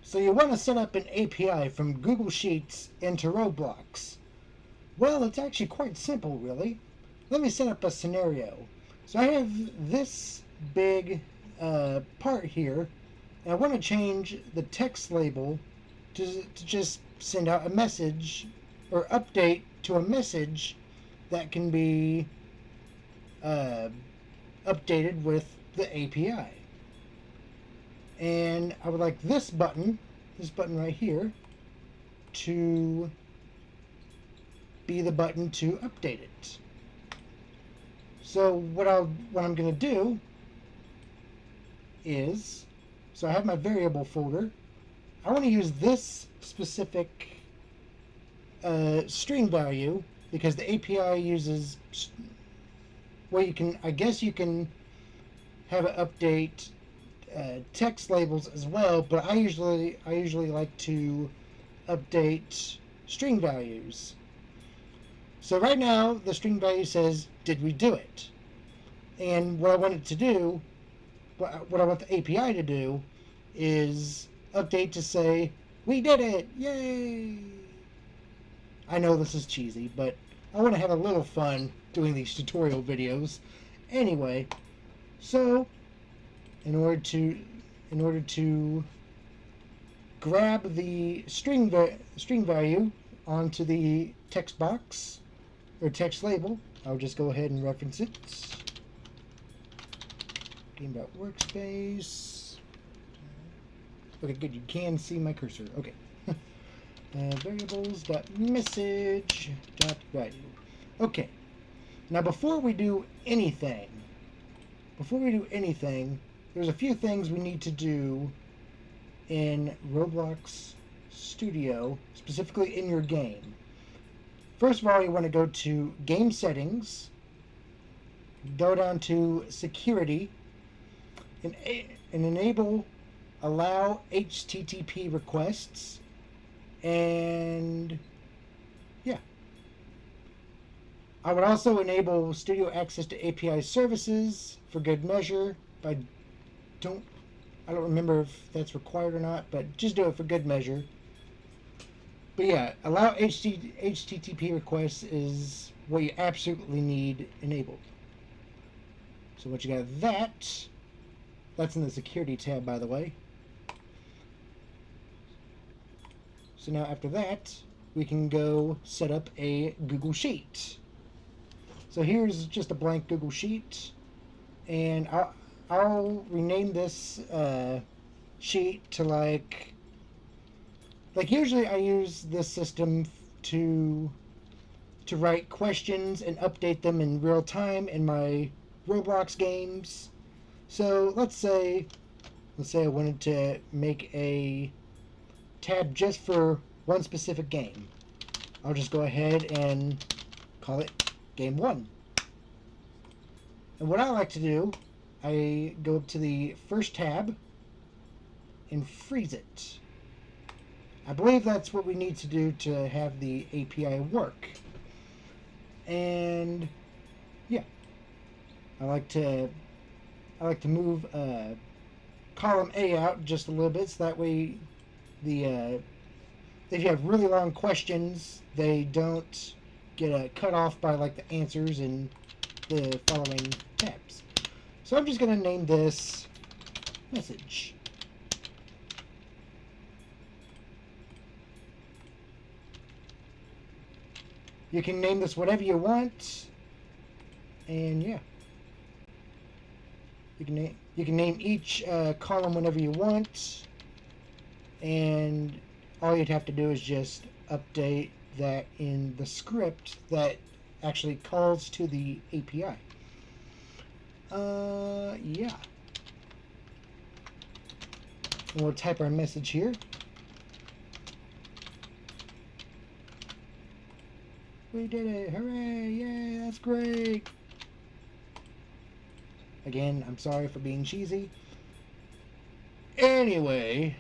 So you want to set up an API from Google Sheets into Roblox. Well, it's actually quite simple, really. Let me set up a scenario. So I have this big part here, and I want to change the text label to just send out a message or update to a message that can be updated with the API. And I would like this button right here, to be the button to update it. So what I'm going to do is, so I have my variable folder. I want to use this specific string value because the API uses. Well, I guess you can have it update text labels as well, but I usually like to update string values. So right now the string value says, did we do it? And what I want it to do, what I want the API to do, is update to say, we did it, yay! I know this is cheesy, but I want to have a little fun doing these tutorial videos. Anyway, so in order to grab the string value onto the text box or text label, I'll just go ahead and reference it. Game.workspace. Okay, good. You can see my cursor. Okay. Variables.message.value. Okay. Now before we do anything, there's a few things we need to do in Roblox Studio, specifically in your game. First of all, you want to go to Game Settings, go down to Security, and enable Allow HTTP Requests, and yeah. I would also enable Studio access to API services for good measure, but I don't remember if that's required or not, but just do it for good measure. But yeah, allow HTTP requests is what you absolutely need enabled. So once you got that, that's in the security tab, by the way. So now after that, we can go set up a Google Sheet. So here's just a blank Google Sheet, and I'll rename this sheet to like usually I use this system to write questions and update them in real time in my Roblox games. So let's say I wanted to make a tab just for one specific game. I'll just go ahead and call it Game 1. And what I like to do, I go up to the first tab and freeze it. I believe that's what we need to do to have the API work. And yeah, I like to move column A out just a little bit, so that way if you have really long questions, they don't get cut off by like the answers in the following tabs. So I'm just going to name this message. You can name this whatever you want, and yeah, you can name each column whenever you want, and all you'd have to do is just update that in the script that actually calls to the API. Yeah. And we'll type our message here. We did it! Hooray! Yay! That's great! Again, I'm sorry for being cheesy. Anyway,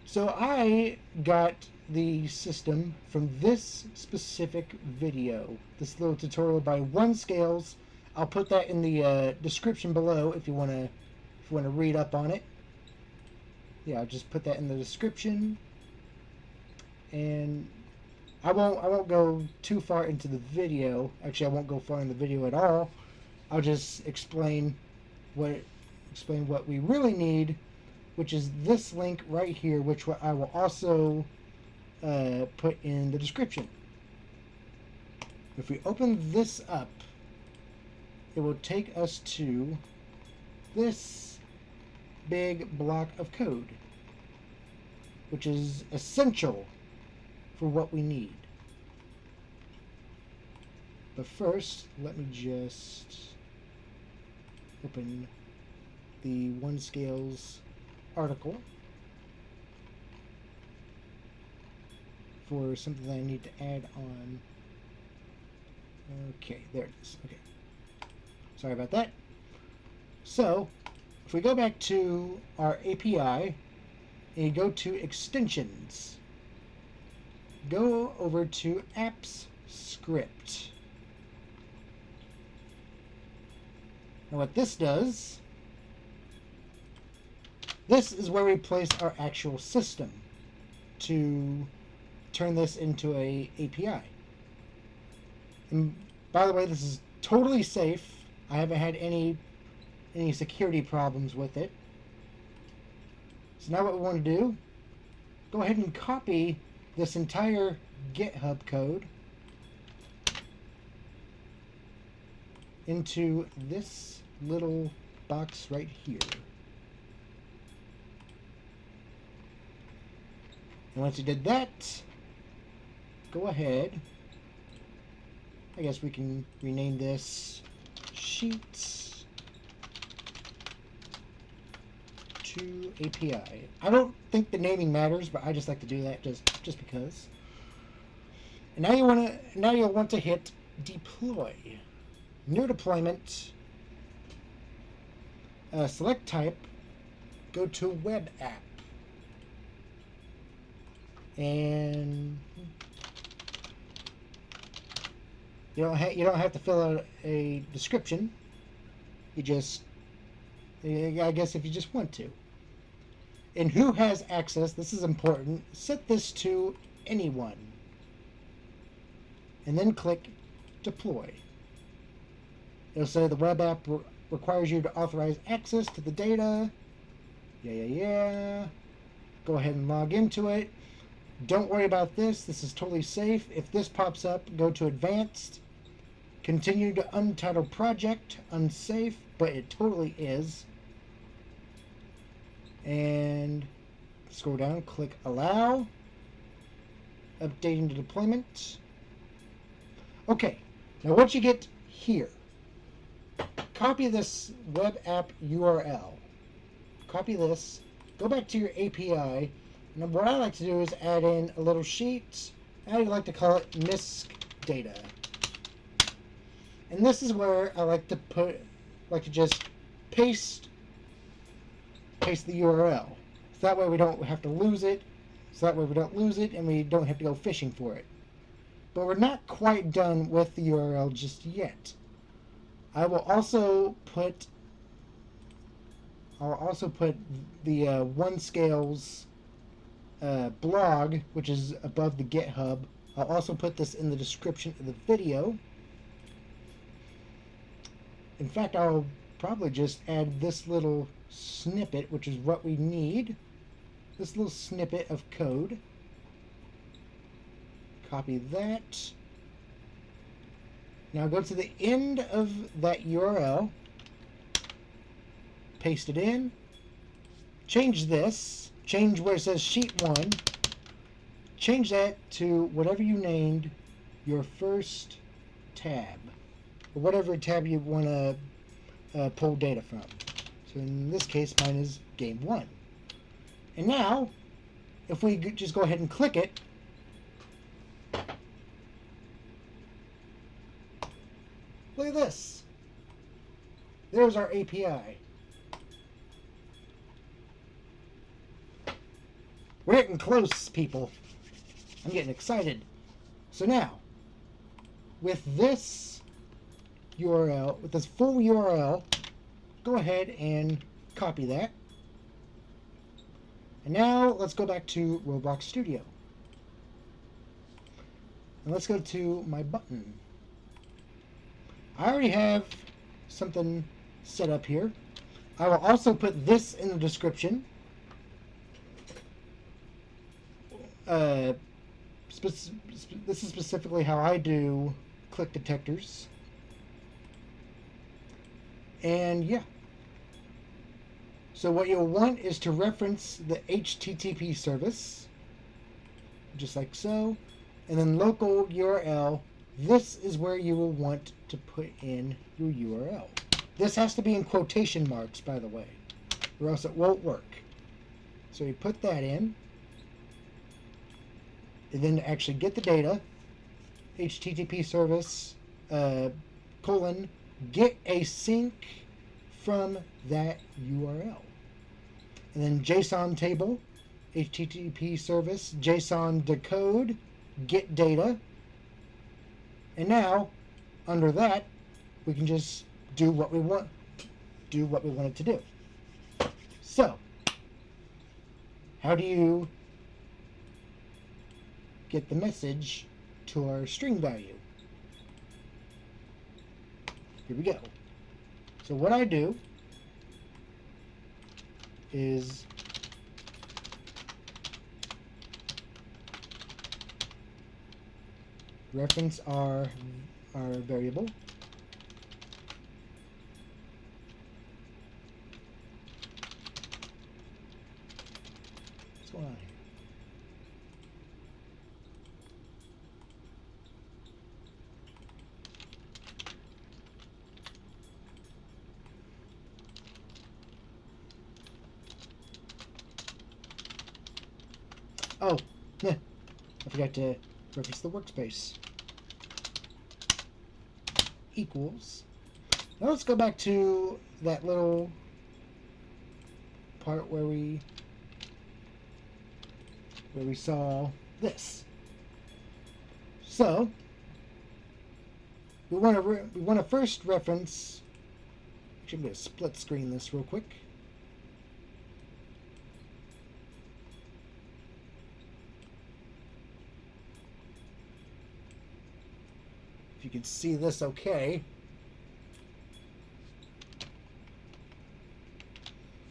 so I got the system from this specific video, this little tutorial by OneScales. I'll put that in the description below if you want to read up on it. yeah, I'll just put that in the description. And I won't go too far into the video. Actually, I won't go far in the video at all. I'll just explain what we really need, which is this link right here, which I will also put in the description. If we open this up, it will take us to this big block of code, which is essential for what we need. But first, let me just open the onScales article for something that I need to add on. Okay, there it is. Okay. Sorry about that. So, if we go back to our API and go to extensions, go over to apps script. Now what this does, this is where we place our actual system to turn this into a API. And by the way, this is totally safe. I haven't had any security problems with it. So now what we want to do, go ahead and copy this entire GitHub code into this little box right here. And once you did that, go ahead. I guess we can rename this Sheets to API. I don't think the naming matters, but I just like to do that just because. And now you'll want to hit deploy. New deployment. Select type. Go to web app. And you don't have to fill out a description. You just, I guess, if you just want to. And who has access? This is important. Set this to anyone. And then click deploy. It'll say the web app requires you to authorize access to the data. Yeah. Go ahead and log into it. Don't worry about this. This is totally safe. If this pops up, go to advanced. Continue to untitled project. Unsafe, but it totally is. And scroll down, click allow. Updating the deployment. Okay, now once you get here, copy this web app URL. Copy this, go back to your API, and what I like to do is add in a little sheet. I like to call it MISC data. And this is where I like to just paste the URL. So that way we don't have to lose it. And we don't have to go fishing for it. But we're not quite done with the URL just yet. I will also put the onScales blog, which is above the GitHub. I'll also put this in the description of the video. In fact, I'll probably just add this little snippet, which is what we need. This little snippet of code. Copy that. Now go to the end of that URL. Paste it in. Change this. Change where it says sheet 1. Change that to whatever you named your first tab. Or whatever tab you want to pull data from. So in this case, mine is game 1. And now, if we just go ahead and click it, look at this. There's our API. We're getting close, people. I'm getting excited. So now, with this URL, with this full URL, go ahead and copy that. And now let's go back to Roblox Studio. And let's go to my button. I already have something set up here. I will also put this in the description. This is specifically how I do click detectors. And yeah. So what you'll want is to reference the HTTP service, just like so, and then local URL. This is where you will want to put in your URL. This has to be in quotation marks, by the way, or else it won't work. So you put that in, and then to actually get the data, HTTP service, colon, GetAsync from that URL. And then JSONTable, HTTP service, JSONDecode, getData. And now, under that, we can just do what we want it to do. So, how do you get the message to our string value? Here we go. So what I do is reference our variable. What's going on here? Oh, I forgot to reference the workspace. Equals. Now let's go back to that little part where we saw this. So we want to first reference. Actually, I'm going to split screen this real quick. You can see this okay.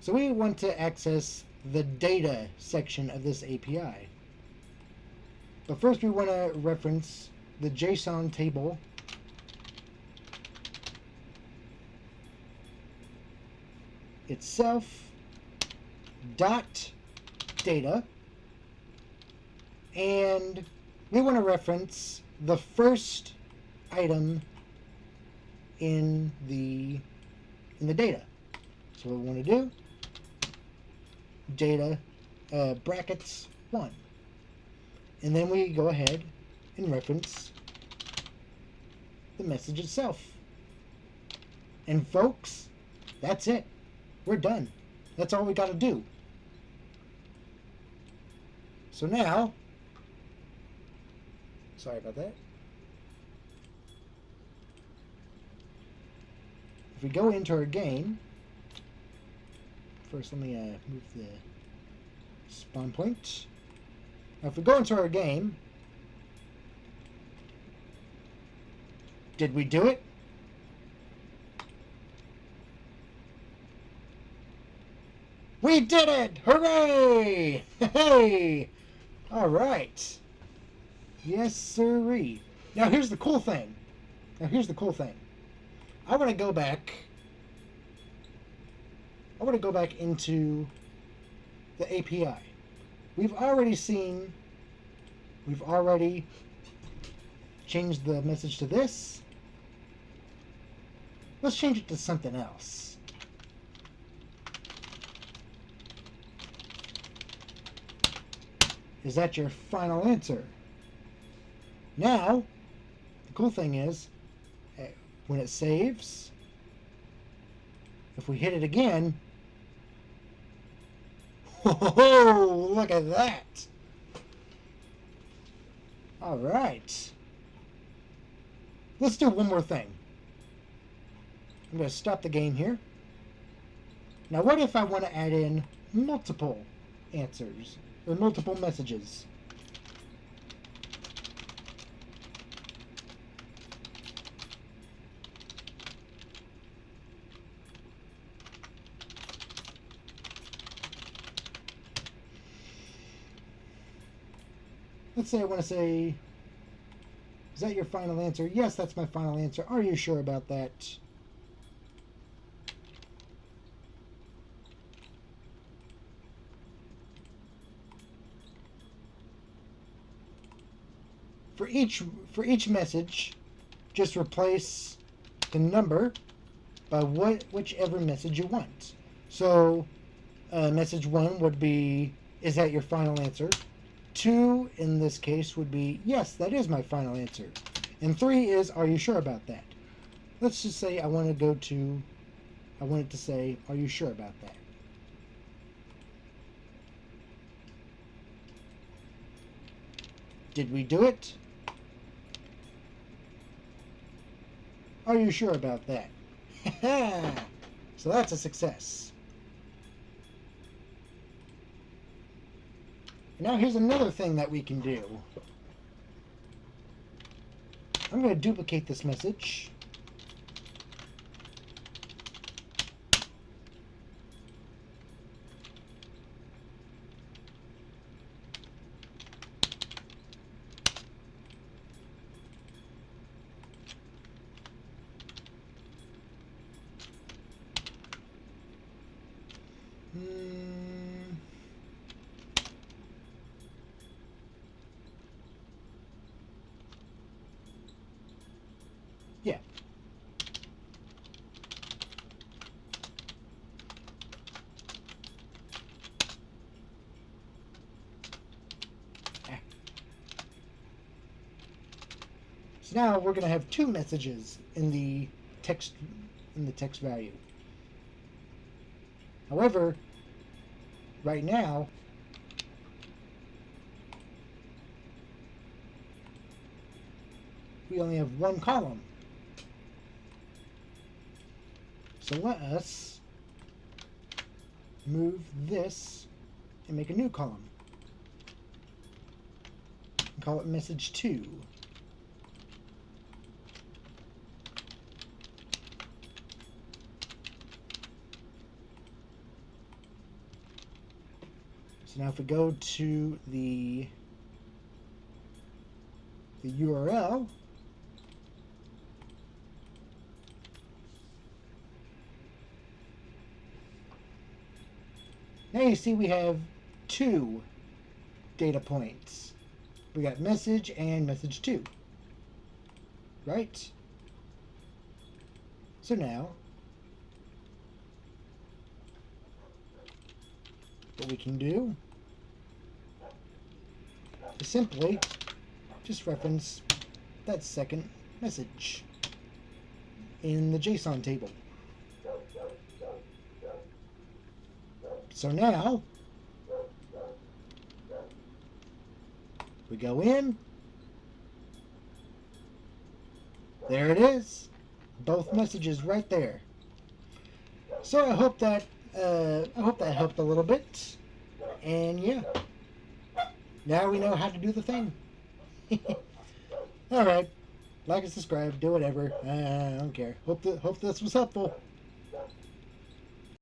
So we want to access the data section of this API. But first we want to reference the JSON table itself dot data, and we want to reference the first item in the data. So what we want to do, data brackets 1, and then we go ahead and reference the message itself. And folks, that's it. We're done. That's all we got to do. So now, sorry about that. If we go into our game, first let me move the spawn point. Now if we go into our game, did we do it? We did it! Hooray! Hey! All right. Yes, sirree. Now here's the cool thing. I want to go back into the API. We've already changed the message to this. Let's change it to something else. Is that your final answer? Now, the cool thing is, when it saves, if we hit it again, whoa, look at that. All right. Let's do one more thing. I'm going to stop the game here. Now, what if I want to add in multiple answers or multiple messages. Let's say I want to say, is that your final answer? Yes, that's my final answer. Are you sure about that? For each message, just replace the number by whichever message you want. So message 1 would be, is that your final answer? 2 in this case would be, yes, that is my final answer. And 3 is, are you sure about that? Let's just say I want it to say, are you sure about that? Did we do it? Are you sure about that? So that's a success. Now here's another thing that we can do. I'm going to duplicate this message. Yeah. So now we're going to have 2 messages in the text value. However, right now we only have 1 column. So let us move this and make a new column. And call it message 2. So now if we go to the URL, now you see we have 2 data points. We got message and message 2, right? So now what we can do is simply just reference that second message in the JSON table. So now we go in. There it is. Both messages right there. So I hope that helped a little bit. And yeah, now we know how to do the thing. All right, like and subscribe, do whatever. I don't care. Hope this was helpful.